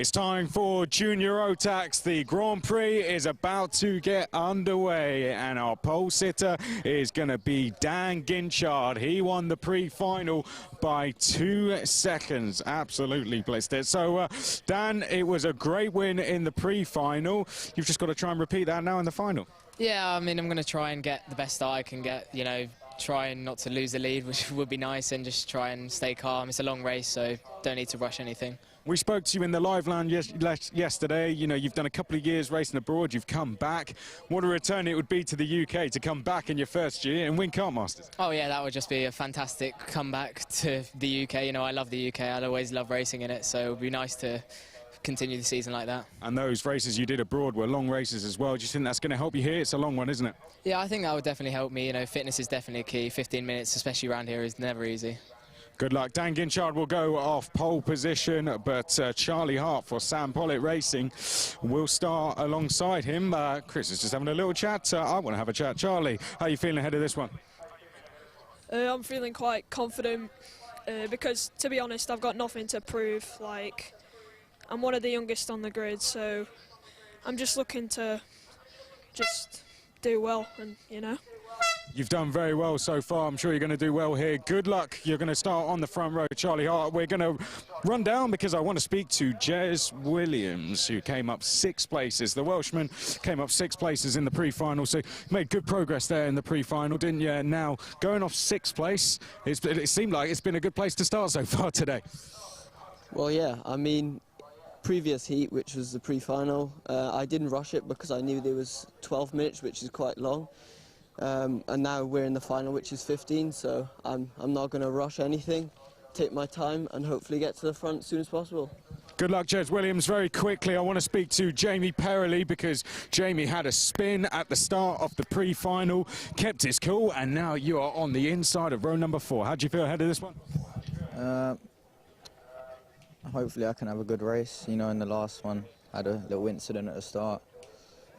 It's time for Junior Rotax. The Grand Prix is about to get underway, and our pole sitter is going to be Dan Ginchard. He won the pre-final by 2 seconds. Absolutely blitzed. So, Dan, it was a great win in the pre-final. You've just got to try and repeat that now in the final. Yeah, I mean, I'm going to try and get the best that I can get, you know, trying not to lose the lead, which would be nice, and just try and stay calm. It's a long race, so don't need to rush anything. We spoke to you in the live land yesterday. You know, you've done a couple of years racing abroad. You've come back. What a return it would be to the UK to come back in your first year and win Kartmasters. Oh, yeah, that would just be a fantastic comeback to the UK. You know, I love the UK. I'll always love racing in it, so it would be nice to continue the season like that. And those races you did abroad were long races as well. Do you think that's going to help you here? It's a long one, isn't it? Yeah, I think that would definitely help me. You know, fitness is definitely a key. 15 minutes, especially around here, is never easy. Good luck. Dan Ginchard will go off pole position, but Charlie Hart for Sam Pollitt Racing will start alongside him. Chris is just having a little chat. I want to have a chat. Charlie, how are you feeling ahead of this one? I'm feeling quite confident because, to be honest, I've got nothing to prove. Like, I'm one of the youngest on the grid, so I'm just looking to just do well, and you know. You've done very well so far. I'm sure you're going to do well here. Good luck. You're going to start on the front row, Charlie Hart. We're going to run down because I want to speak to Jez Williams, who came up 6 places. The Welshman came up 6 places in the pre-final, so made good progress there in the pre-final, didn't you? Now, going off 6th place, it seemed like it's been a good place to start so far today. Well, yeah, I mean, previous heat, which was the pre-final, I didn't rush it because I knew there was 12 minutes, which is quite long. And now we're in the final, which is 15, so I'm not going to rush anything, take my time and hopefully get to the front as soon as possible. Good luck, Jez Williams. Very quickly, I want to speak to Jamie Perrelli because Jamie had a spin at the start of the pre-final, kept his cool, and now you are on the inside of row number 4. How do you feel ahead of this one? Hopefully I can have a good race. You know, in the last one, I had a little incident at the start,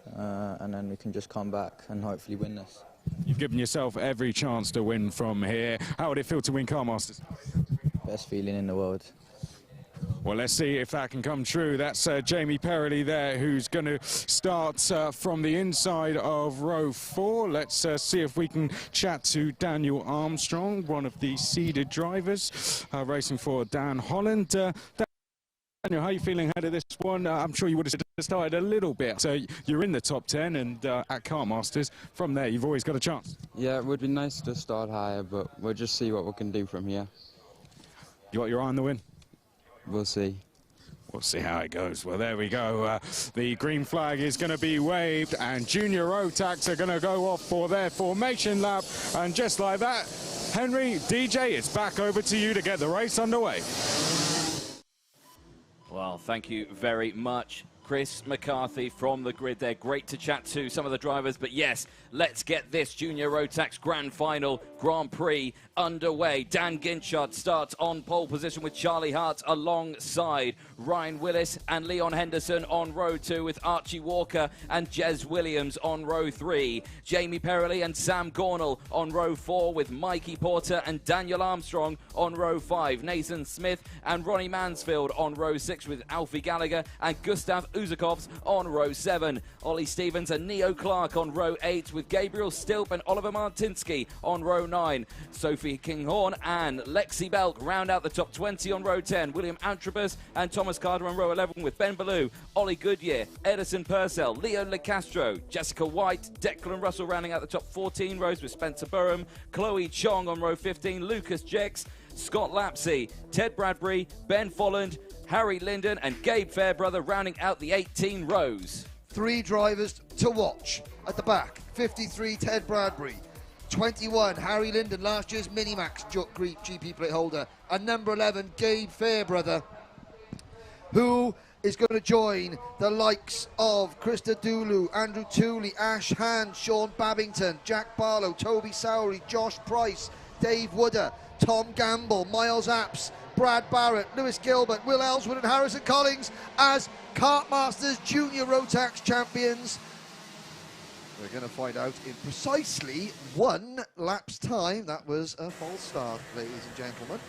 and then we can just come back and hopefully win this. You've given yourself every chance to win from here. How would it feel to win Kartmasters? Best feeling in the world. Well, let's see if that can come true. That's Jamie Perrelli there, who's going to start from the inside of row 4. Let's see if we can chat to Daniel Armstrong, one of the seeded drivers, racing for Dan Holland. Daniel, how are you feeling ahead of this one? I'm sure you would have started a little bit. So you're in the top 10 and at Kartmasters. From there, you've always got a chance. Yeah, it would be nice to start higher, but we'll just see what we can do from here. You got your eye on the win? We'll see. We'll see how it goes. Well, there we go. The green flag is going to be waved, and Junior Rotax are going to go off for their formation lap. And just like that, Henry, DJ, it's back over to you to get the race underway. Well, thank you very much, Chris McCarthy from the grid there. Great to chat to some of the drivers, but yes, let's get this Junior Rotax Grand Final Grand Prix underway. Dan Ginchard starts on pole position with Charlie Hart alongside Ryan Willis and Leon Henderson on row 2 with Archie Walker and Jez Williams on row 3. Jamie Perrelli and Sam Gornall on row 4 with Mikey Porter and Daniel Armstrong on row 5. Nathan Smith and Ronnie Mansfield on row 6 with Alfie Gallagher and Gustav Uzakovs on row 7. Ollie Stevens and Neo Clark on row 8 with Gabriel Stilp and Oliver Martinsky on row 9. Sophie Kinghorn and Lexi Belk round out the top 20 on row 10. William Antrobus and Thomas Carter on row 11 with Ben Ballou, Ollie Goodyear, Edison Purcell, Leo LeCastro, Jessica White, Declan Russell rounding out the top 14 rows with Spencer Burham, Chloe Chong on row 15, Lucas Jex, Scott Lapsey, Ted Bradbury, Ben Folland, Harry Linden and Gabe Fairbrother rounding out the 18 rows. 3 drivers to watch at the back. 53, Ted Bradbury. 21, Harry Linden, last year's Minimax GP plate holder. And number 11, Gabe Fairbrother, who is going to join the likes of Krista Dulu, Andrew Tooley, Ash Hand, Sean Babington, Jack Barlow, Toby Sowery, Josh Price, Dave Wooder, Tom Gamble, Miles Apps, Brad Barrett, Lewis Gilbert, Will Ellswood and Harrison Collins as Kartmasters Junior Rotax champions. We're going to find out in precisely 1 lap's time. That was a false start, ladies and gentlemen.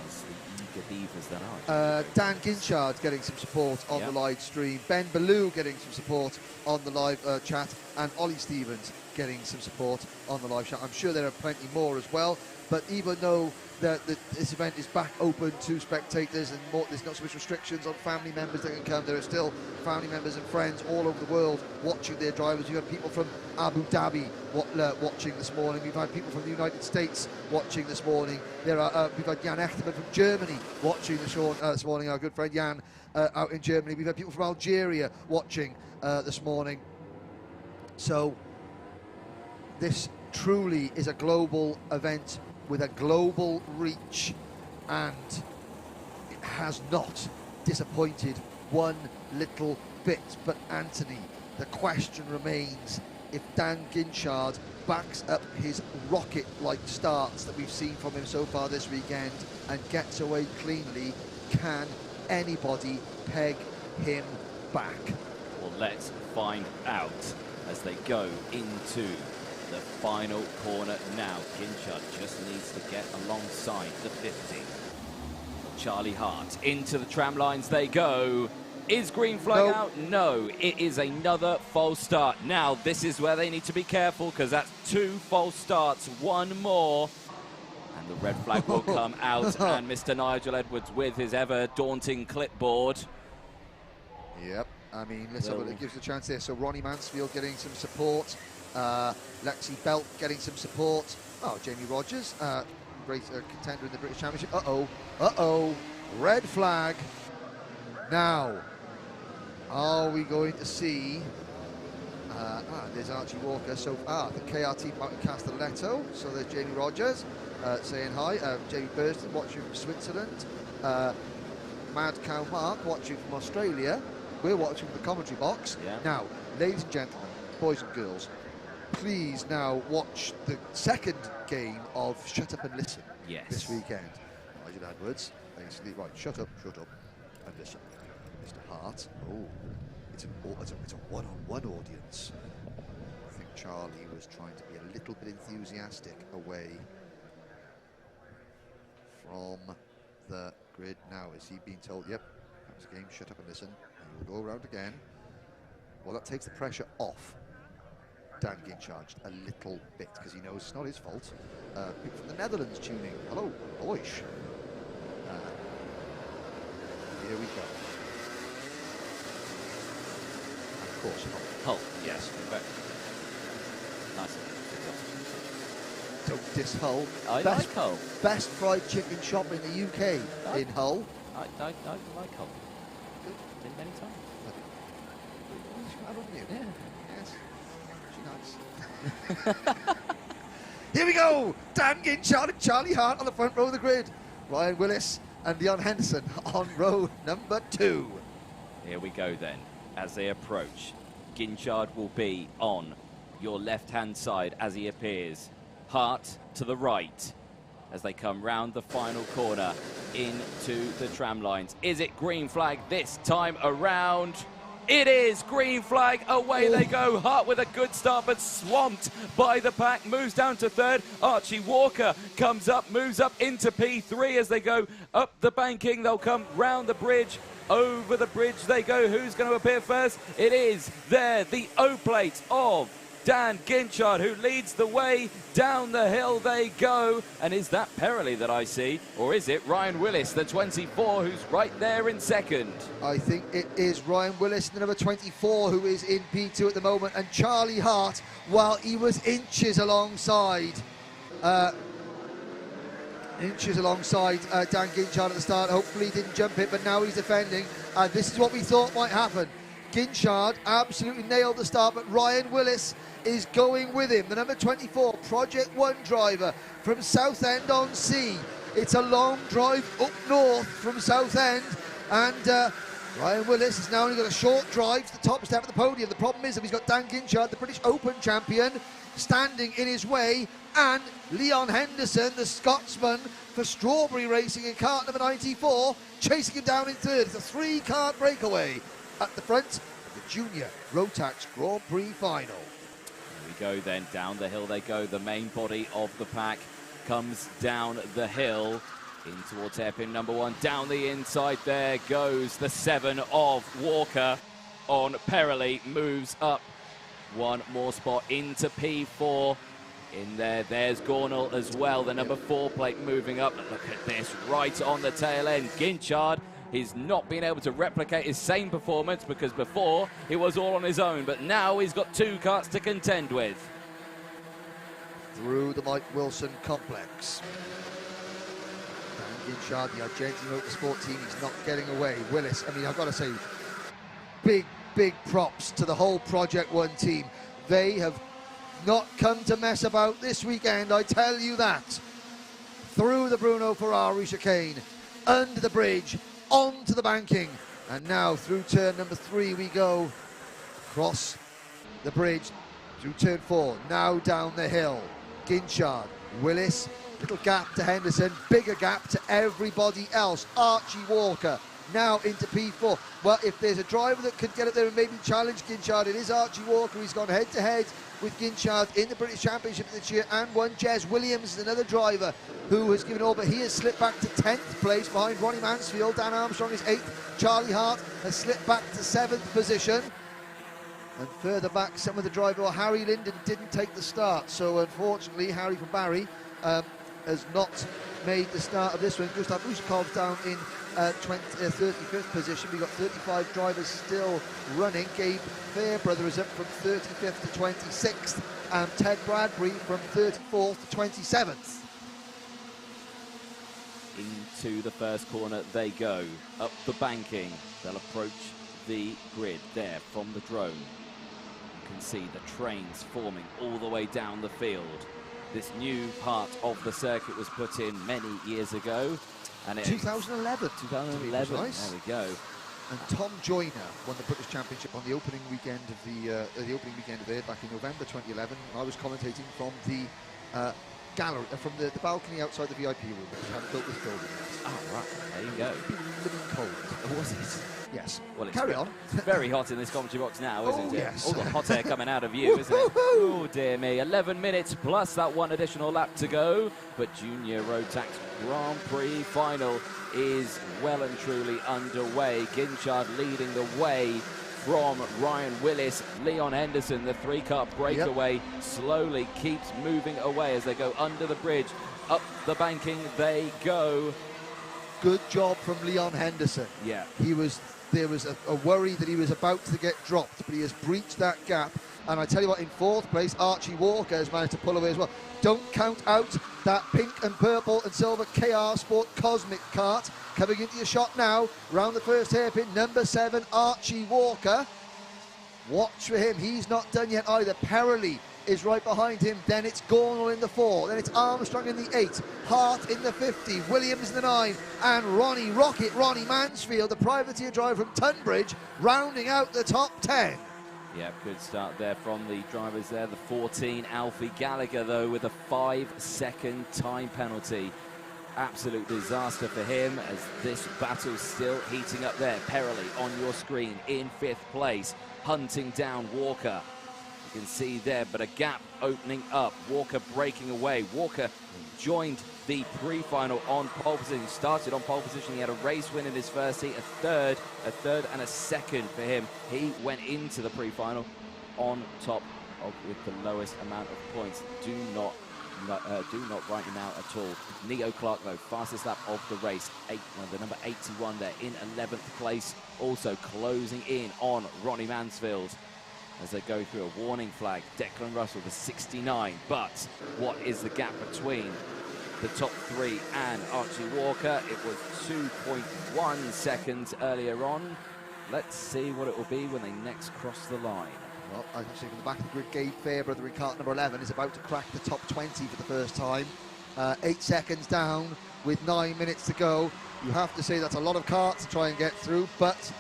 Was the bigger beavers than ours. Dan Ginchard getting some support on the live stream. Ben Ballou getting some support on the live chat. And Ollie Stevens getting some support on the live chat. I'm sure there are plenty more as well. But even though this event is back open to spectators and there's not so much restrictions on family members that can come, there are still family members and friends all over the world watching their drivers. You've had people from Abu Dhabi watching this morning. We've had people from the United States watching this morning. We've had Jan Echterman from Germany watching this morning, our good friend Jan out in Germany. We've had people from Algeria watching this morning. So this truly is a global event with a global reach, and it has not disappointed one little bit. But Anthony, the question remains, if Dan Ginchard backs up his rocket-like starts that we've seen from him so far this weekend and gets away cleanly, can anybody peg him back? Well, let's find out as they go into the final corner now. Ginchard just needs to get alongside the 50. Charlie Hart into the tram lines they go. Is green flag out? No, it is another false start. Now, this is where they need to be careful, because that's 2 false starts, 1 more. And the red flag will come out, and Mr. Nigel Edwards with his ever daunting clipboard. Yep, I mean, let's have a look. It gives the chance there. So Ronnie Mansfield getting some support. Lexi Belt getting some support. Oh, Jamie Rogers, great contender in the British Championship. Red flag. Now, are we going to see... there's Archie Walker. So, the KRT Martin Castelletto. So there's Jamie Rogers saying hi. Jamie Burston watching from Switzerland. Mad Cow Mark watching from Australia. We're watching from the commentary box. Yeah. Now, ladies and gentlemen, boys and girls, please now watch the second game of Shut Up and Listen this weekend. Nigel Edwards, basically, right, shut up and listen. Mr. Hart, it's a one-on-one audience. I think Charlie was trying to be a little bit enthusiastic away from the grid. Now, is he being told, yep, that was a game, shut up and listen, and we'll go around again. Well, that takes the pressure off Dan Ginchard a little bit, because he knows it's not his fault. People from the Netherlands tuning. Hello, boys. Here we go. And of course, Hull. Yes. Nice. Don't diss Hull. I like Hull. Best fried chicken shop in the UK in Hull. I like Hull. Been many times. Yeah. Yes. Nice. Here we go. Dan Ginchard and Charlie Hart on the front row of the grid. Ryan Willis and Leon Henderson on row number 2. Here we go then. As they approach, Ginchard will be on your left-hand side as he appears. Hart to the right as they come round the final corner into the tram lines. Is it green flag this time around? It is green flag. Away they go. Hart with a good start, but swamped by the pack. Moves down to 3rd. Archie Walker comes up, moves up into P3 as they go up the banking. They'll come round the bridge. Over the bridge they go. Who's going to appear first? It is there, the O-plate of Dan Ginchard, who leads the way. Down the hill they go. And is that Perily that I see? Or is it Ryan Willis, the 24, who's right there in 2nd? I think it is Ryan Willis, the number 24, who is in P2 at the moment. And Charlie Hart, while he was inches alongside Dan Ginchard at the start. Hopefully he didn't jump it, but now he's defending. And this is what we thought might happen. Ginchard absolutely nailed the start, but Ryan Willis is going with him. The number 24, Project 1 driver from Southend-on-Sea. It's a long drive up north from Southend, and Ryan Willis has now only got a short drive to the top step of the podium. The problem is that he's got Dan Ginchard, the British Open champion, standing in his way, and Leon Henderson, the Scotsman for Strawberry Racing in kart number 94, chasing him down in 3rd. It's a 3-kart breakaway at the front of the Junior Rotax Grand Prix final. Here we go then, down the hill they go. The main body of the pack comes down the hill. In towards hairpin number 1, down the inside, there goes the 7 of Walker on Perily, moves up one more spot into P4. In there, there's Gornall as well, the number 4 plate moving up. Look at this, right on the tail end. Ginchard, he's not been able to replicate his same performance because before he was all on his own, but now he's got 2 karts to contend with. Through the Mike Wilson complex. Dan Ginchard, the Argentine Motorsport team, he's not getting away. Willis, I mean, I've got to say, big props to the whole Project 1 team. They have not come to mess about this weekend, I tell you that. Through the Bruno Ferrari chicane, under the bridge, onto the banking, and now through turn number 3 we go. Cross the bridge, through turn 4, now down the hill. Ginchard, Willis, little gap to Henderson, bigger gap to everybody else. Archie Walker now into P4. Well, if there's a driver that could get up there and maybe challenge Ginchard, it is Archie Walker. He's gone head-to-head with Ginchard in the British Championship this year and won. Jez Williams is another driver who has given all, but he has slipped back to 10th place behind Ronnie Mansfield. Dan Armstrong is 8th. Charlie Hart has slipped back to 7th position. And further back, some of the driver, well, Harry Linden didn't take the start, so unfortunately, Harry from Barry has not made the start of this one. Gustav Ushkov down in 35th position. We've got 35 drivers still running. Gabe Fairbrother is up from 35th to 26th, and Ted Bradbury from 34th to 27th. Into the first corner they go, up the banking. They'll approach the grid there from the drone. You can see the trains forming all the way down the field. This new part of the circuit was put in many years ago. And 2011. 2011, there we go. And Tom Joyner won the British Championship on the opening weekend of the opening weekend of it back in November 2011. I was commentating from the gallery, from the balcony outside the VIP room, which we hadn't built this building yet. Oh, right, there you go. It's been living cold. Oh, was it? Yes. Well, Carry on. It's very hot in this commentary box now, isn't it? Yes. All the hot air coming out of you, isn't it? Oh, dear me. 11 minutes plus that one additional lap to go. But Junior Rotax Grand Prix final is well and truly underway. Ginchard leading the way from Ryan Willis. Leon Henderson, the 3-car breakaway, slowly keeps moving away as they go under the bridge. Up the banking they go. Good job from Leon Henderson. Yeah. There was a worry that he was about to get dropped, but he has breached that gap. And I tell you what, in 4th place, Archie Walker has managed to pull away as well. Don't count out that pink and purple and silver KR Sport Cosmic kart. Coming into your shot now, round the first hairpin, number 7, Archie Walker. Watch for him, he's not done yet either. Perily is right behind him, then it's Gornall in the 4, then it's Armstrong in the 8, Hart in the 50, Williams in the 9, and Ronnie Mansfield, the privateer driver from Tunbridge, rounding out the top 10. Yeah, good start there from the drivers there. The 14, Alfie Gallagher, though, with a 5-second time penalty. Absolute disaster for him as this battle's still heating up there. Perily on your screen in 5th place, hunting down Walker. You can see there, but a gap opening up. Walker breaking away. Walker joined the pre-final on pole position. He started on pole position. He had a race win in his first heat, a third and a second for him. He went into the pre-final on top with the lowest amount of points. Do not write him out at all. Neo Clark, though, fastest lap of the race. The number 81 there in 11th place. Also closing in on Ronnie Mansfield as they go through a warning flag. Declan Russell, the 69. But what is the gap between the top 3 and Archie Walker? It was 2.1 seconds earlier on. Let's see what it will be when they next cross the line. Well, I can see from the back of the grid, Gabe Fairbrother in kart number 11 is about to crack the top 20 for the first time. 8 seconds down with 9 minutes to go. You have to say that's a lot of karts to try and get through, but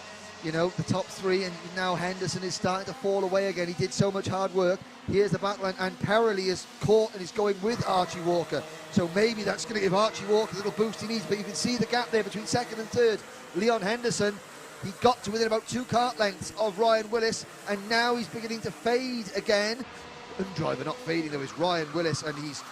you know, the top 3, and now Henderson is starting to fall away again. He did so much hard work. Here's the back line, and Perily is caught and is going with Archie Walker. So maybe that's going to give Archie Walker the little boost he needs, but you can see the gap there between 2nd and 3rd. Leon Henderson, he got to within about 2 kart lengths of Ryan Willis, and now he's beginning to fade again. And driver not fading though is Ryan Willis, and he's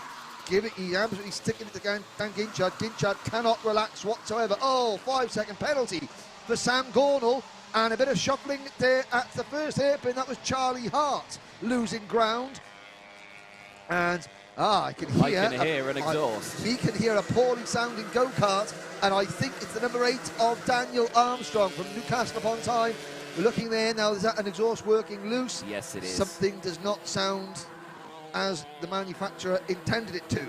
He's absolutely sticking it to Dan Ginchard. Ginchard cannot relax whatsoever. Oh, 5-second penalty for Sam Gornall. And a bit of shuffling there at the first hairpin. That was Charlie Hart losing ground. And I can hear an exhaust. We can hear a poorly sounding go-kart, and I think it's the number 8 of Daniel Armstrong from Newcastle upon Tyne. We're looking there now. Is that an exhaust working loose? Yes, it is. Something does not sound as the manufacturer intended it to.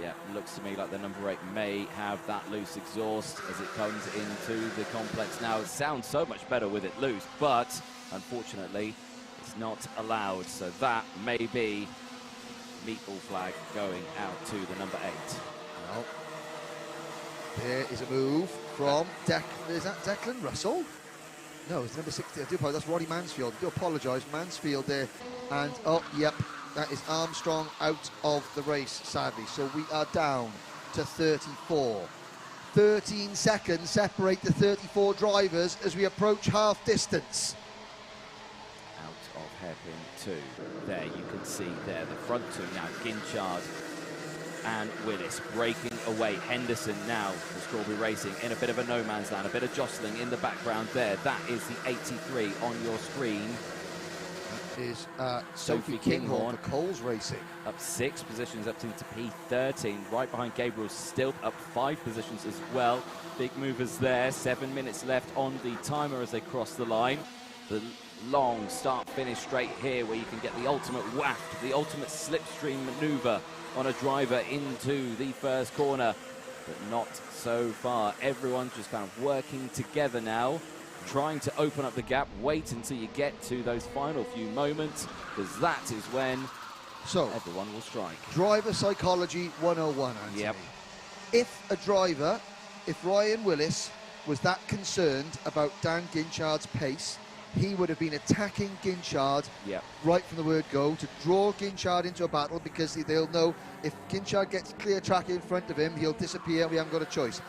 Yeah, looks to me like the number 8 may have that loose exhaust as it comes into the complex now. It sounds so much better with it loose, but unfortunately it's not allowed. So that may be meatball flag going out to the number 8. Well, there is a move from is that Declan Russell? No, it's number 60. I do apologise. That's Roddy Mansfield. I do apologise. Mansfield there. And, oh, yep, that is Armstrong out of the race, sadly. So we are down to 34. 13 seconds separate the 34 drivers as we approach half distance. Out of hairpin 2. There you can see there the front two now. Ginchard and Willis breaking away. Henderson now for Strawberry Racing in a bit of a no man's land, a bit of jostling in the background there. That is the 83 on your screen. That is Sophie Kinghorn for Coles Racing. Up 6 positions up to P13, right behind Gabriel Still up 5 positions as well. Big movers there. 7 minutes left on the timer as they cross the line. The long start-finish straight here where you can get the ultimate waft, the ultimate slipstream maneuver on a driver into the first corner, but not so far. Everyone's just kind of working together now, trying to open up the gap. Wait until you get to those final few moments, because that is when everyone will strike. Driver psychology 101, Anthony. Yep. If Ryan Willis was that concerned about Dan Ginchard's pace, he would have been attacking Ginchard right from the word go to draw Ginchard into a battle, because they'll know if Ginchard gets clear track in front of him, he'll disappear. We haven't got a choice.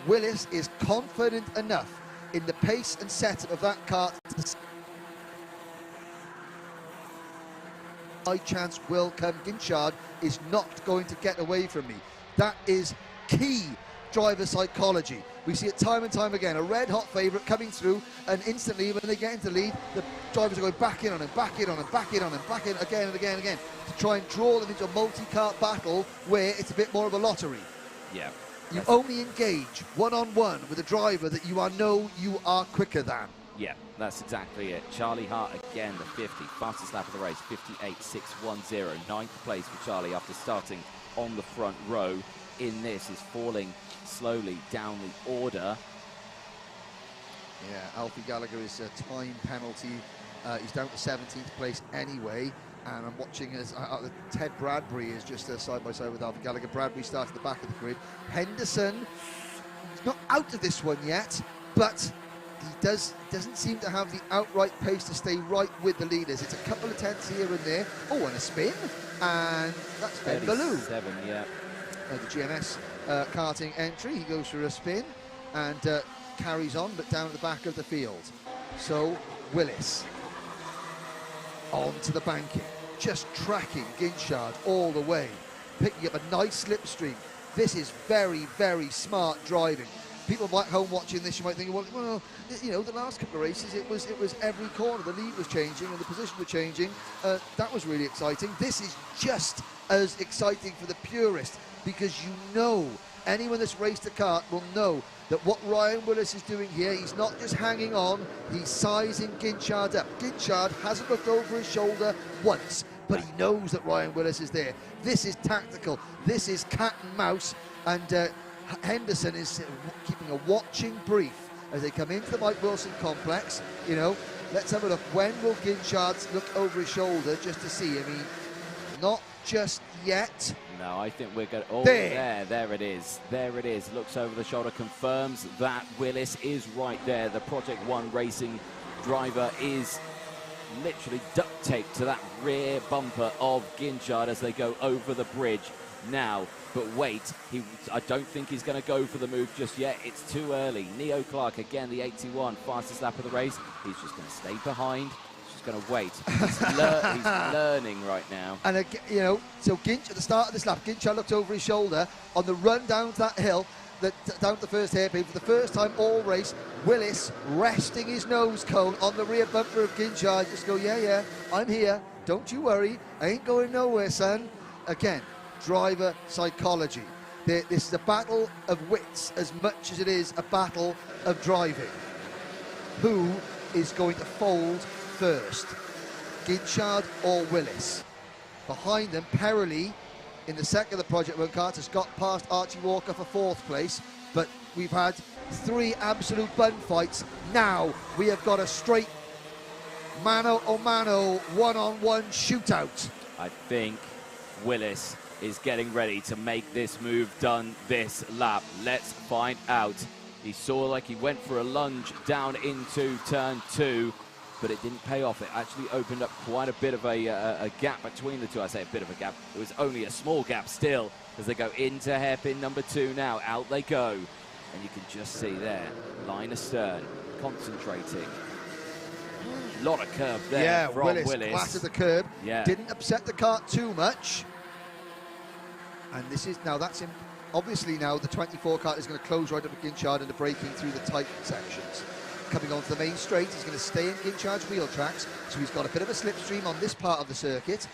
Willis is confident enough in the pace and setup of that kart. My chance will come. Ginchard is not going to get away from me. That is key driver psychology. We see it time and time again. A red-hot favourite coming through, and instantly when they get into the lead, the drivers are going back in on him, back in on him, back in on him, back in again and again and again to try and draw them into a multi-kart battle where it's a bit more of a lottery. Yeah. You only engage one-on-one with a driver that you you are quicker than. Yeah, that's exactly it. Charlie Hart again, the 50, fastest lap of the race, 58.610. 9th place for Charlie after starting on the front row. In this is falling slowly down the order. Yeah, Alfie Gallagher is a time penalty. He's down to 17th place anyway. And I'm watching as Ted Bradbury is just side by side with Alfie Gallagher. Bradbury starts at the back of the grid. Henderson, he's not out of this one yet, but he doesn't seem to have the outright pace to stay right with the leaders. It's a couple of tenths here and there. Oh, and a spin, and that's Ben Ballou. 37, yeah. The GMS karting entry. He goes for a spin and carries on, but down at the back of the field. So Willis onto the banking, just tracking Ginchard all the way, picking up a nice slipstream. This is very, very smart driving. People back home watching this, you might think, well, you know, the last couple of races, it was every corner, the lead was changing and the position was changing. That was really exciting. This is just as exciting for the purist, because you know, anyone that's raced a kart will know that what Ryan Willis is doing here, he's not just hanging on, he's sizing Ginchard up. Ginchard hasn't looked over his shoulder once, but he knows that Ryan Willis is there. This is tactical, this is cat and mouse, and Henderson is keeping a watching brief as they come into the Mike Wilson complex. You know, let's have a look. When will Ginchard look over his shoulder just to see? I mean, not just yet. No, I think we're going to... Oh, there it is. There it is. Looks over the shoulder, confirms that Willis is right there. The Project One Racing driver is literally duct taped to that rear bumper of Ginchard as they go over the bridge now. But wait, I don't think he's going to go for the move just yet. It's too early. Neo Clark, again, the 81, fastest lap of the race. He's just going to stay behind. He's just going to wait. He's learning right now. And again, you know, so Ginch at the start of this lap, Ginchard looked over his shoulder on the run down to that hill, down to the first hairpin. For the first time all race, Willis resting his nose cone on the rear bumper of Ginchard. Just go, yeah, I'm here. Don't you worry. I ain't going nowhere, son. Again, driver psychology. This is a battle of wits as much as it is a battle of driving. Who is going to fold first, Ginchard or Willis? Behind them, Perrelli in the second of the Project One Karts has got past Archie Walker for 4th place, but we've had 3 absolute bun fights. Now we have got a straight mano-a-mano, one-on-one shootout. I think Willis is getting ready to make this move done this lap. Let's find out. He saw like he went for a lunge down into turn 2, but it didn't pay off. It actually opened up quite a bit of a gap between the two. I say a bit of a gap. It was only a small gap still as they go into hairpin number 2 now. Out they go. And you can just see there, line astern, concentrating. A lot of curve there from Willis. Clattered the curb. Yeah. Didn't upset the kart too much. And this is now, obviously now the 24 kart is going to close right up at Ginchard and the braking through the tight sections. Coming onto the main straight, he's going to stay in Ginchard's wheel tracks, so he's got a bit of a slipstream on this part of the circuit.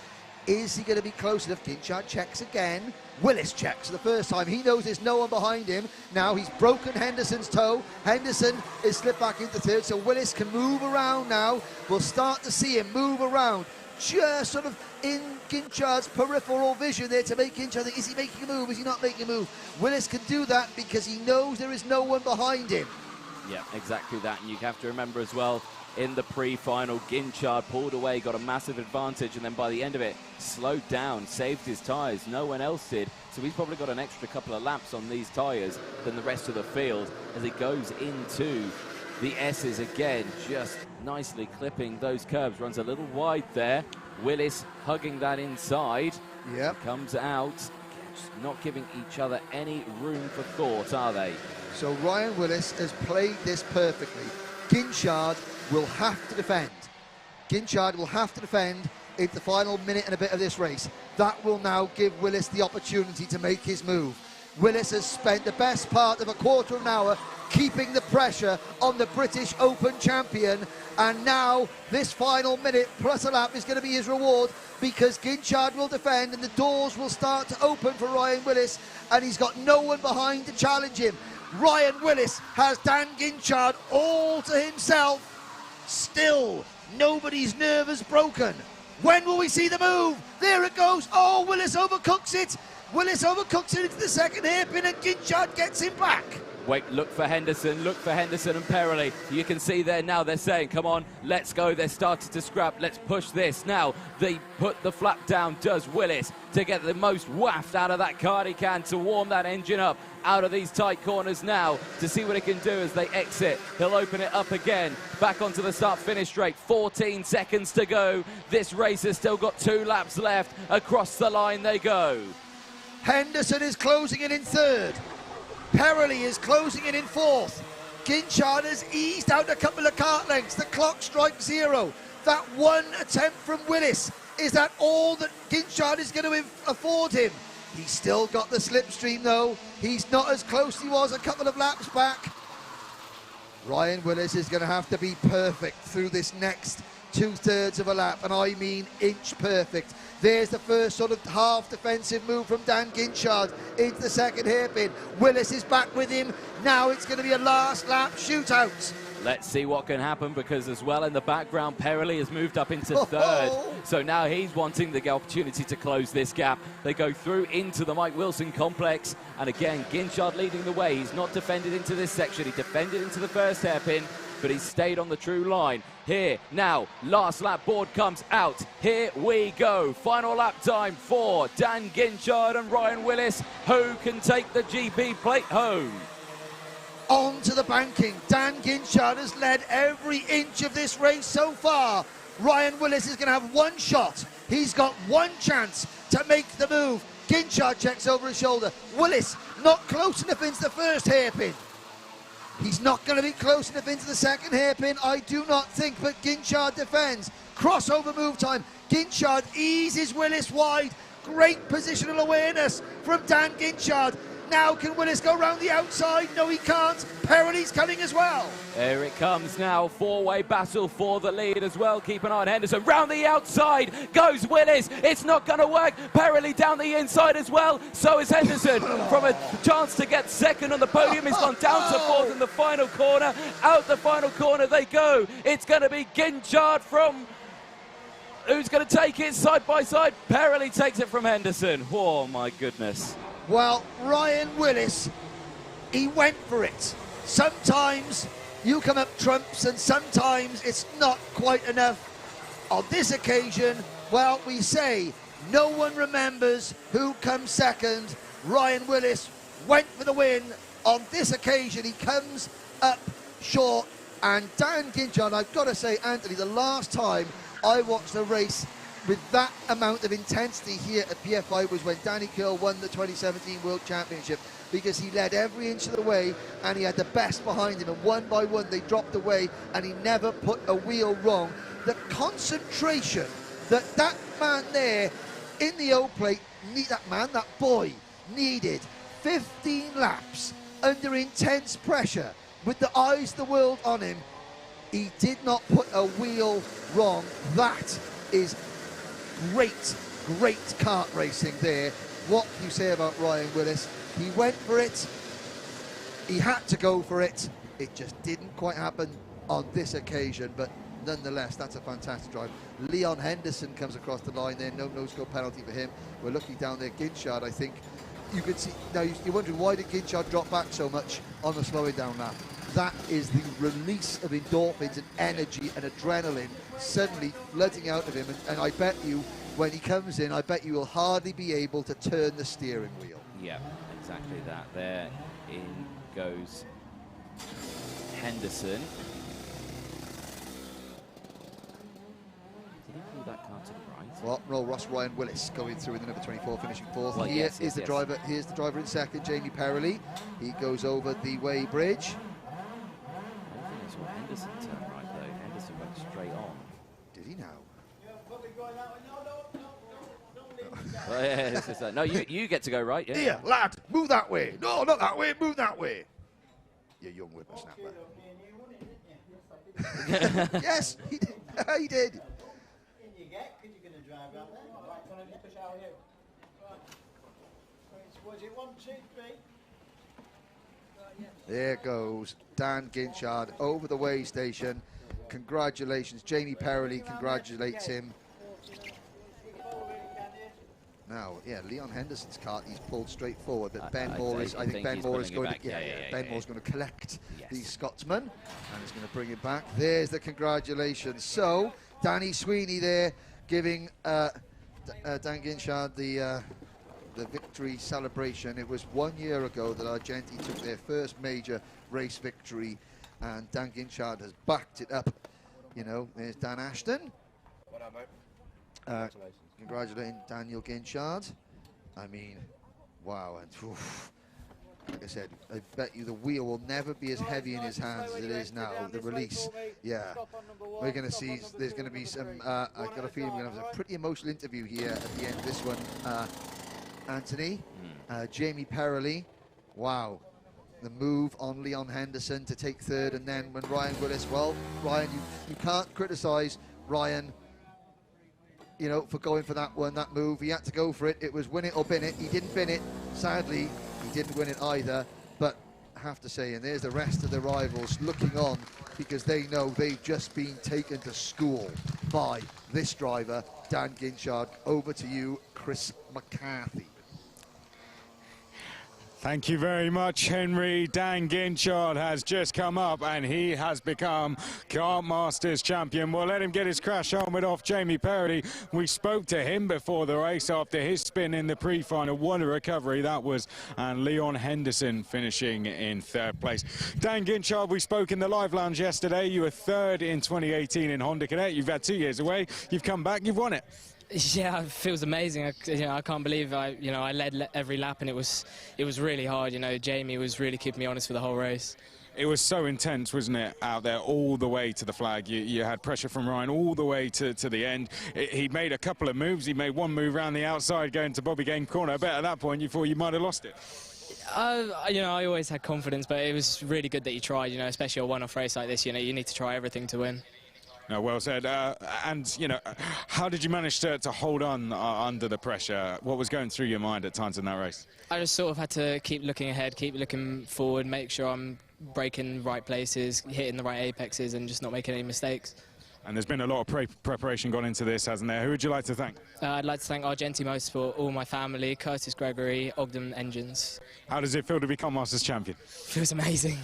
Is he going to be close enough? Ginchard checks again. Willis checks for the first time. He knows there's no one behind him. Now he's broken Henderson's toe. Henderson is slipped back into 3rd, so Willis can move around now. We'll start to see him move around, just sort of in Ginchard's peripheral vision there to make Ginchard think, is he making a move? Is he not making a move? Willis can do that because he knows there is no one behind him. Yeah, exactly that. And you have to remember as well, in the pre-final, Ginchard pulled away, got a massive advantage, and then by the end of it, slowed down, saved his tyres. No one else did. So he's probably got an extra couple of laps on these tyres than the rest of the field as he goes into the S's again, just nicely clipping those curbs. Runs a little wide there. Willis hugging that inside. Yep. Comes out. Just not giving each other any room for thought, are they? So Ryan Willis has played this perfectly. Ginchard will have to defend. Ginchard will have to defend into the final minute and a bit of this race. That will now give Willis the opportunity to make his move. Willis has spent the best part of a quarter of an hour keeping the pressure on the British Open champion, and now this final minute plus a lap is going to be his reward, because Ginchard will defend and the doors will start to open for Ryan Willis, and he's got no one behind to challenge him. Ryan Willis has Dan Ginchard all to himself. Still, nobody's nerve is broken. When will we see the move? There it goes. Oh, Willis overcooks it. Willis overcooks it into the second hairpin, and Ginchard gets him back. Wait, look for Henderson and Perrelli. You can see there now they're saying, come on, let's go. They're starting to scrap. Let's push this. Now they put the flap down, does Willis, to get the most waft out of that kart he can to warm that engine up out of these tight corners now to see what he can do as they exit. He'll open it up again, back onto the start-finish straight. 14 seconds to go. This race has still got 2 laps left. Across the line they go. Henderson is closing it in 3rd. Perrelli is closing it in 4th. Ginchard has eased out a couple of kart lengths. The clock strikes 0. That one attempt from Willis, is that all that Ginchard is going to afford him? He's still got the slipstream though. He's not as close as he was a couple of laps back. Ryan Willis is going to have to be perfect through this next 2/3 of a lap, and I mean inch perfect. There's the first sort of half defensive move from Dan Ginchard into the second hairpin. Willis is back with him. Now it's going to be a last lap shootout. Let's see what can happen, because as well in the background, Perrelli has moved up into 3rd. So now he's wanting the opportunity to close this gap. They go through into the Mike Wilson complex. And again, Ginchard leading the way. He's not defended into this section. He defended into the first hairpin, but he's stayed on the true line. Here, now, last lap board comes out. Here we go. Final lap time for Dan Ginchard and Ryan Willis. Who can take the GP plate home? On to the banking. Dan Ginchard has led every inch of this race so far. Ryan Willis is going to have one shot. He's got one chance to make the move. Ginchard checks over his shoulder. Willis not close enough into the first hairpin. He's not going to be close enough into the second hairpin, I do not think, but Ginchard defends. Crossover move time. Ginchard eases Willis wide. Great positional awareness from Dan Ginchard. Now can Willis go round the outside? No, he can't. Perrelli's coming as well. Here it comes now, four-way battle for the lead as well. Keep an eye on Henderson. Round the outside goes Willis. It's not going to work. Perrelli down the inside as well. So is Henderson. From a chance to get second on the podium, he's gone down to fourth in the final corner. Out the final corner they go. It's going to be Ginchard from... Who's going to take it side by side? Perrelli takes it from Henderson. Oh, my goodness. Well, Ryan Willis, he went for it. Sometimes you come up trumps and sometimes it's not quite enough. On this occasion, well, we say no one remembers who comes second. Ryan Willis went for the win. On this occasion, he comes up short. And Dan Ginchard, I've got to say, Anthony, the last time I watched a race with that amount of intensity here at PFI was when Danny Curl won the 2017 World Championship, because he led every inch of the way and he had the best behind him, and one by one they dropped away and he never put a wheel wrong. The concentration that man there in the old plate, that boy needed 15 laps under intense pressure with the eyes of the world on him. He did not put a wheel wrong. That is great kart racing there. What can you say about Ryan Willis? He went for it. He had to go for it. It just didn't quite happen on this occasion, but nonetheless, that's a fantastic drive. Leon Henderson comes across the line there. No no-score penalty for him. We're looking down there. Ginchard, I think you can see now. You're wondering, why did Ginchard drop back so much on the slowing down lap? That is the release of endorphins and energy and adrenaline suddenly flooding out of him. And I bet you, when he comes in, I bet you will hardly be able to turn the steering wheel. Yeah, exactly that. There in goes Henderson. Did he pull that car to the right? Well, no, Ryan Willis going through in the number 24, finishing fourth. Well, Here's the driver in second, Jamie Perrelli. He goes over the Way Bridge. Henderson turned right though. Henderson went straight on. Did he now? Well, yeah, this is no, you get to go right. Yeah. Here, lad, move that way. No, not that way. Move that way. You young whippersnapper. Yes, he did. He did. There goes Dan Ginchard over the way station. Congratulations, Jamie Perrelli congratulates him. Now, yeah, Leon Henderson's kart, he's pulled straight forward, but Ben Moore is, I think Ben Moore is going to, Ben Moore's going to collect the Scotsman, and he's going to bring it back. There's the congratulations. So, Danny Sweeney there giving Dan Ginchard the victory celebration. It was 1 year ago that Argenti took their first major race victory, and Dan Ginchard has backed it up. You know, there's Dan Ashton. Well done, mate. Congratulations. Congratulating Daniel Ginchard. I mean, wow. And oof, like I said, I bet you the wheel will never be as heavy in his hands as it is now. The release, yeah. We're going to see, there's going to be some, I've got a feeling we're going to have a pretty emotional interview here at the end of this one. Anthony, Jamie Perrelli, wow. The move on Leon Henderson to take third, and then when Ryan Willis, well, Ryan, you can't criticise Ryan, you know, for going for that one, that move. He had to go for it. It was win it or bin it. He didn't bin it. Sadly, he didn't win it either. But I have to say, and there's the rest of the rivals looking on, because they know they've just been taken to school by this driver, Dan Ginchard. Over to you, Chris McCarthy. Thank you very much, Henry. Dan Ginchard has just come up and he has become Kartmasters champion. We'll let him get his crash helmet off. Jamie Perrelli, we spoke to him before the race after his spin in the pre-final. What a recovery that was. And Leon Henderson finishing in third place. Dan Ginchard, we spoke in the live lounge yesterday. You were third in 2018 in Honda Cadet. You've had 2 years away. You've come back. You've won it. Yeah, it feels amazing. I can't believe I led every lap, and it was really hard. You know, Jamie was really keeping me honest for the whole race. It was so intense, wasn't it, out there all the way to the flag? You had pressure from Ryan all the way to the end. He made a couple of moves. He made one move around the outside going to Bobby Game corner. I bet at that point you thought you might have lost it. You know, I always had confidence, but it was really good that you tried, you know, especially a one-off race like this. You know, you need to try everything to win. No, well said. And, you know, how did you manage to hold on under the pressure? What was going through your mind at times in that race? I just sort of had to keep looking ahead, keep looking forward, make sure I'm braking the right places, hitting the right apexes, and just not making any mistakes. And there's been a lot of preparation gone into this, hasn't there? Who would you like to thank? I'd like to thank Argenti Motorsport, all my family, Curtis Gregory, Ogden Engines. How does it feel to be Kartmasters champion? Feels amazing.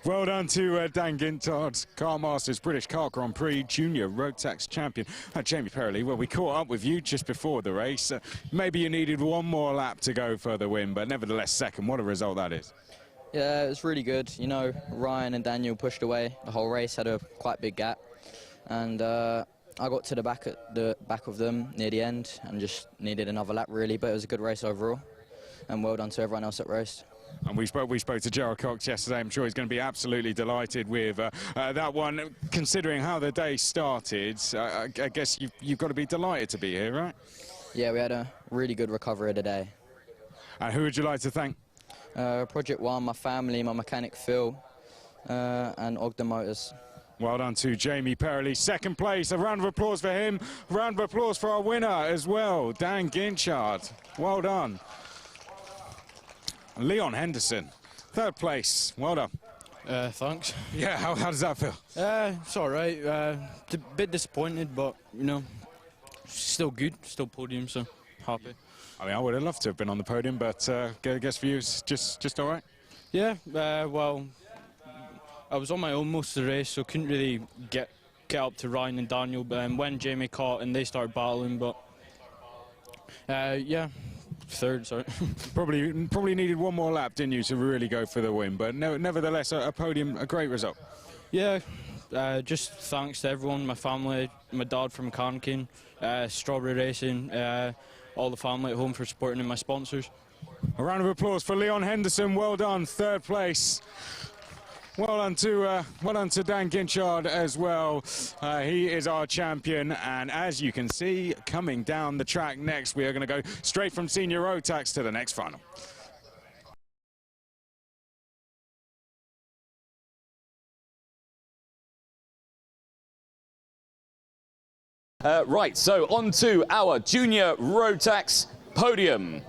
Well done to Dan Ginchard, Kartmasters British Kart Grand Prix Junior Rotax champion. Jamie Perrelli, well, we caught up with you just before the race. Maybe you needed one more lap to go for the win, but nevertheless second. What a result that is. Yeah, it was really good. You know, Ryan and Daniel pushed away the whole race, had a quite big gap. And I got to the back of them near the end and just needed another lap really, but it was a good race overall. And well done to everyone else that raced. And we spoke to Gerald Cox yesterday. I'm sure he's going to be absolutely delighted with that one. Considering how the day started, I guess you've got to be delighted to be here, right? Yeah, we had a really good recovery of the day. And who would you like to thank? Project One, my family, my mechanic Phil, and Ogden Motors. Well done to Jamie Perrelli, second place. A round of applause for him. Round of applause for our winner as well, Dan Ginchard. Well done. Leon Henderson, third place. Well done. Thanks. Yeah, how does that feel? It's all right. A bit disappointed, but, you know, still good, still podium, so happy. I mean, I would have loved to have been on the podium, but I guess for you it's just all right? Yeah, well, I was on my own most of the race, so couldn't really get up to Ryan and Daniel. But when Jamie caught and they started battling, but yeah, third. Sorry. probably needed one more lap, didn't you, to really go for the win? But nevertheless, a podium, a great result. Yeah, just thanks to everyone, my family, my dad from Karting, Strawberry Racing, all the family at home for supporting and my sponsors. A round of applause for Leon Henderson. Well done, third place. Well done to Dan Ginchard as well. He is our champion, and as you can see, coming down the track next, we are going to go straight from Senior Rotax to the next final. Right, so on to our Junior Rotax Podium.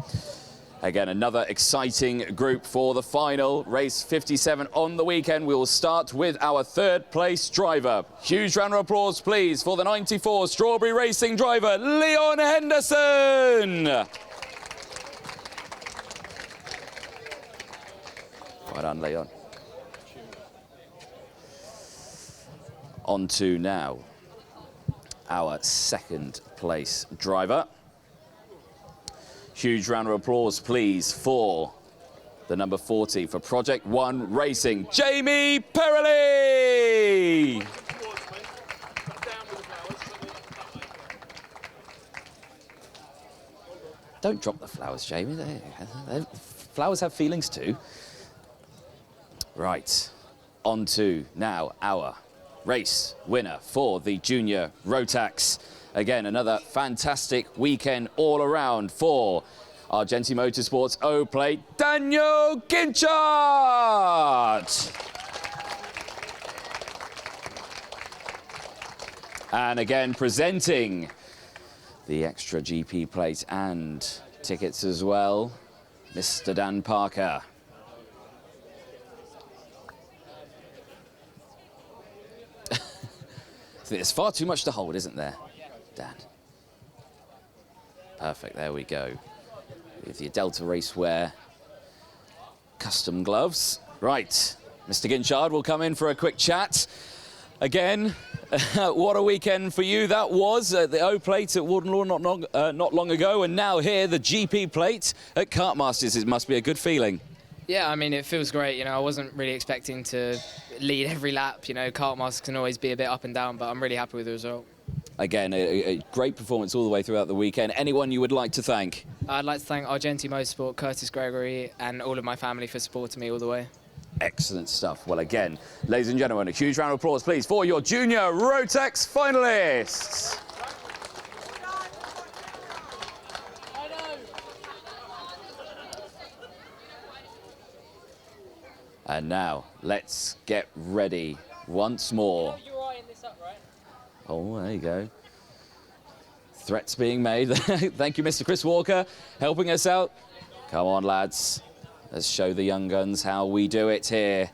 Again, another exciting group for the final. Race 57 on the weekend. We will start with our third place driver. Huge round of applause, please, for the 94 Strawberry Racing driver, Leon Henderson. Well done, Leon. On to now our second place driver. Huge round of applause, please, for the number 40 for Project One Racing, Jamie Perrelli. Don't drop the flowers, Jamie. Flowers have feelings too. Right, on to now our race winner for the Junior Rotax. Again, another fantastic weekend all around for Argenti Motorsport's O-Plate, Daniel Ginchard. And again, presenting the extra GP plate and tickets as well, Mr. Dan Parker. There's far too much to hold, isn't there, Dan? Perfect, there we go. With your Delta Racewear custom gloves. Right, Mr. Ginchard will come in for a quick chat. Again, what a weekend for you that was. The O-Plate at Warden Law not long ago, and now here, the GP plate at Kartmasters. It must be a good feeling. Yeah, I mean, it feels great. You know, I wasn't really expecting to lead every lap. You know, Kartmasters can always be a bit up and down, but I'm really happy with the result. Again, a great performance all the way throughout the weekend. Anyone you would like to thank? I'd like to thank Argenti Motorsport, Curtis Gregory, and all of my family for supporting me all the way. Excellent stuff. Well, again, ladies and gentlemen, a huge round of applause, please, for your junior Rotax finalists. And now, let's get ready once more. Oh, there you go. Threats being made. Thank you, Mr. Chris Walker, helping us out. Come on, lads. Let's show the young guns how we do it here.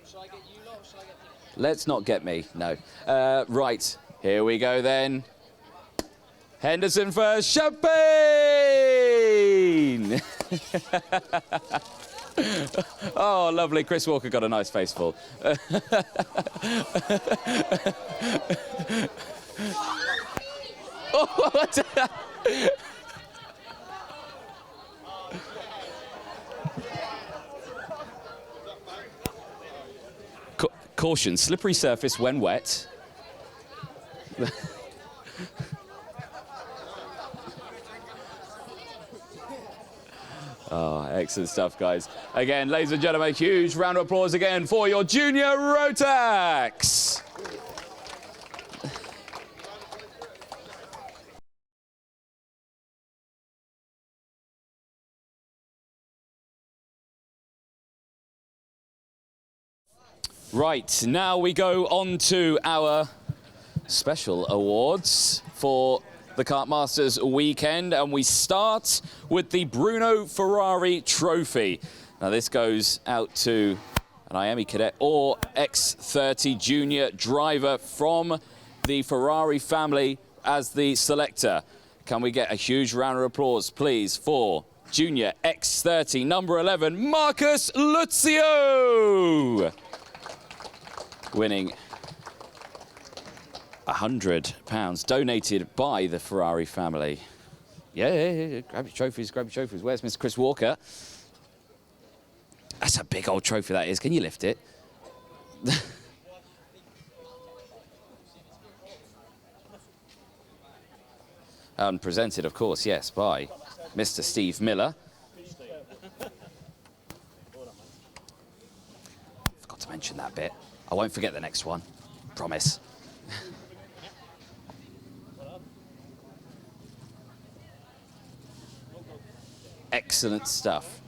Shall I get you lot or shall I get people? Let's not get me, no. Right, here we go then. Henderson first, champagne! Oh, lovely. Chris Walker got a nice face full. Oh, what? Caution, slippery surface when wet. Oh, excellent stuff, guys. Again, ladies and gentlemen, a huge round of applause again for your junior Rotax. Right, now we go on to our special awards for the Kartmasters weekend, and we start with the Bruno Ferrari Trophy. Now this goes out to an IAME cadet or X30 junior driver from the Ferrari family as the selector. Can we get a huge round of applause, please, for junior X30 number 11, Marcus Luzio, winning £100 donated by the Ferrari family. Yeah, grab your trophies, grab your trophies. Where's Mr. Chris Walker? That's a big old trophy, that is. Can you lift it? And presented, of course, yes, by Mr. Steve Miller. Forgot to mention that bit. I won't forget the next one. Promise. Excellent stuff.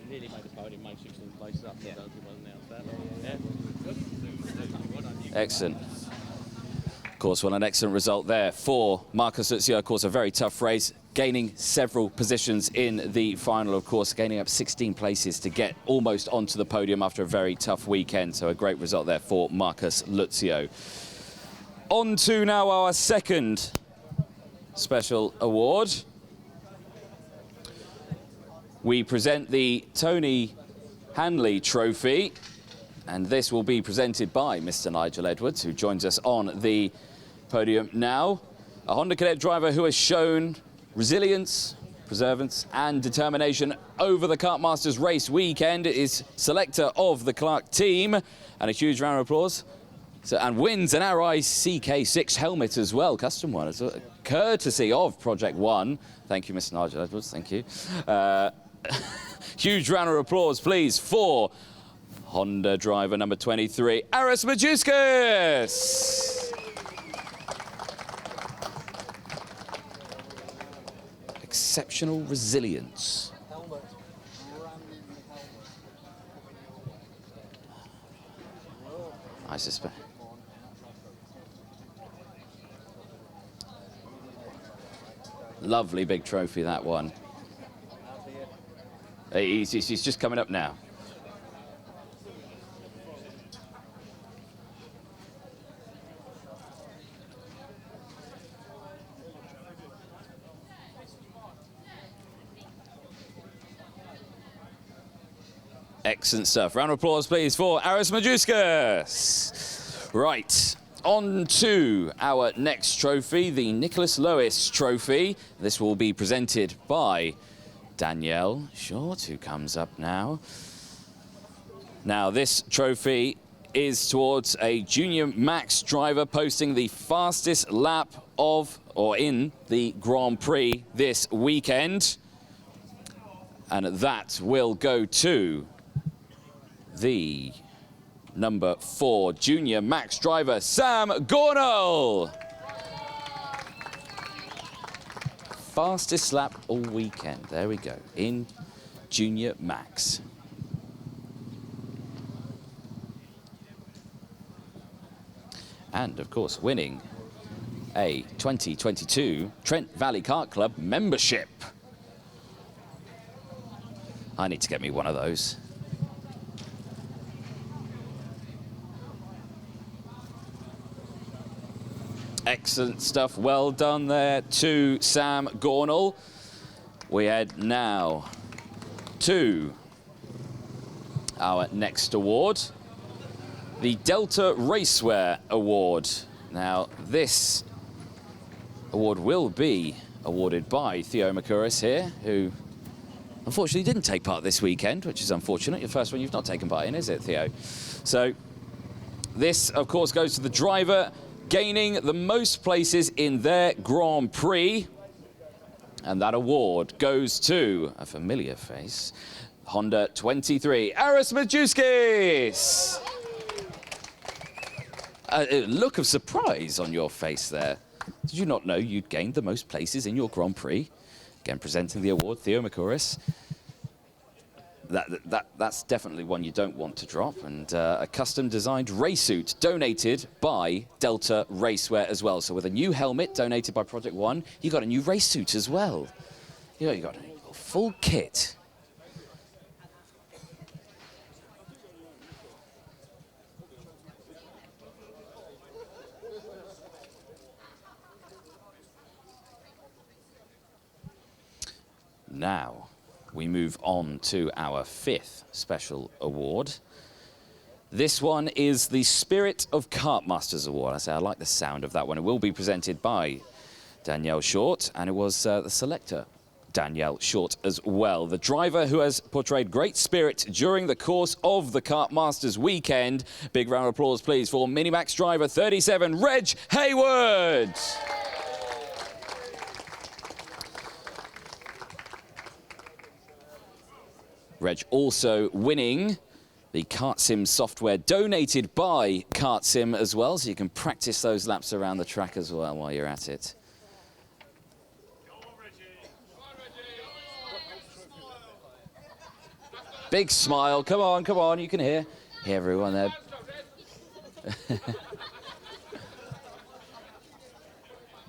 Nearly made the podium, made 16 places up. Yeah. Excellent. Of course, well, an excellent result there for Marcus Luzio. Of course, a very tough race, gaining several positions in the final, of course, gaining up 16 places to get almost onto the podium after a very tough weekend. So a great result there for Marcus Luzio. On to now our second special award. We present the Tony Hanley Trophy, and this will be presented by Mr. Nigel Edwards, who joins us on the podium now. A Honda Cadet driver who has shown resilience, perseverance and determination over the Kartmasters race weekend, is selector of the Clark team, and a huge round of applause. And wins an RI CK6 helmet as well, custom one, as a courtesy of Project One. Thank you, Mr. Nigel Edwards, thank you. Huge round of applause, please, for Honda driver number 23, Aris Majuskas. Exceptional resilience. I suspect. Lovely big trophy, that one. He's just coming up now. Excellent stuff. Round of applause, please, for Aris Majuskas. Right, on to our next trophy, the Nicholas Lewis Trophy. This will be presented by Danielle Short, who comes up now. Now, this trophy is towards a Junior Max driver posting the fastest lap of, or in, the Grand Prix this weekend. And that will go to the number 4 Junior Max driver, Sam Gornall. Fastest lap all weekend. There we go, in Junior Max. And, of course, winning a 2022 Trent Valley Kart Club membership. I need to get me one of those. Excellent stuff. Well done there to Sam Gornall. We head now to our next award, the Delta Racewear Award. Now, this award will be awarded by Theo Makuris here, who unfortunately didn't take part this weekend, which is unfortunate. Your first one you've not taken part in, is it, Theo? So this, of course, goes to the driver gaining the most places in their Grand Prix. And that award goes to a familiar face, Honda 23, Aris Majewskis. A look of surprise on your face there. Did you not know you'd gained the most places in your Grand Prix? Again, presenting the award, Theo Makuris. That's definitely one you don't want to drop. And a custom-designed race suit donated by Delta Racewear as well. So with a new helmet donated by Project One, you got a new race suit as well. You know, you got a full kit. Now, we move on to our 5th special award. This one is the Spirit of Kartmasters Award. I like the sound of that one. It will be presented by Danielle Short, and it was the selector, Danielle Short, as well. The driver who has portrayed great spirit during the course of the Kartmasters weekend. Big round of applause, please, for Minimax driver 37, Reg Hayward. Reg also winning the Kart Sim software donated by Kart Sim as well, so you can practice those laps around the track as well while you're at it. Big smile, come on, you can hear everyone there.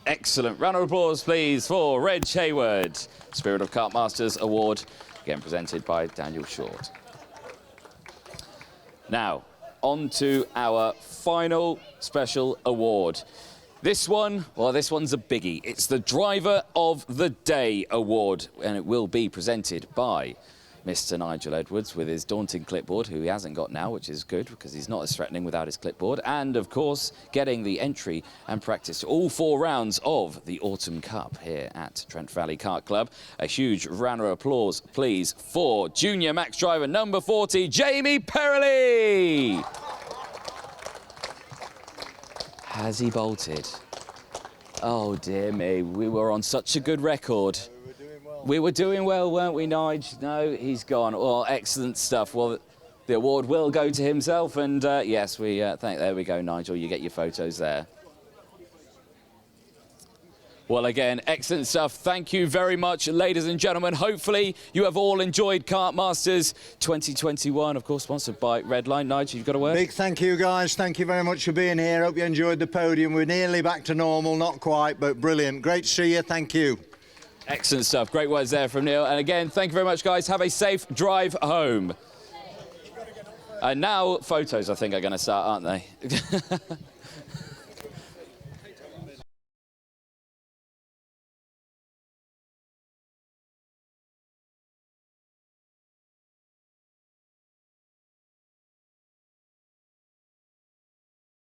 Excellent, round of applause please for Reg Hayward, Spirit of Kartmasters Award. Again, presented by Daniel Short. Now, on to our final special award. This one, well, this one's a biggie. It's the Driver of the Day Award, and it will be presented by Mr. Nigel Edwards with his daunting clipboard, who he hasn't got now, which is good because he's not as threatening without his clipboard. And, of course, getting the entry and practice to all 4 rounds of the Autumn Cup here at Trent Valley Kart Club. A huge round of applause, please, for Junior Max driver number 40, Jamie Perrelly. Has he bolted? Oh, dear me. We were on such a good record. We were doing well, weren't we, Nige? No, he's gone. Well, excellent stuff. Well, the award will go to himself, and yes, we there we go, Nigel. You get your photos there. Well, again, excellent stuff. Thank you very much, ladies and gentlemen. Hopefully, you have all enjoyed Kartmasters 2021, of course, sponsored by Redline. Nigel, you've got a word? Big thank you, guys. Thank you very much for being here. Hope you enjoyed the podium. We're nearly back to normal, not quite, but brilliant. Great to see you. Thank you. Excellent stuff. Great words there from Neil. And again, thank you very much, guys. Have a safe drive home. And now photos, I think, are going to start, aren't they?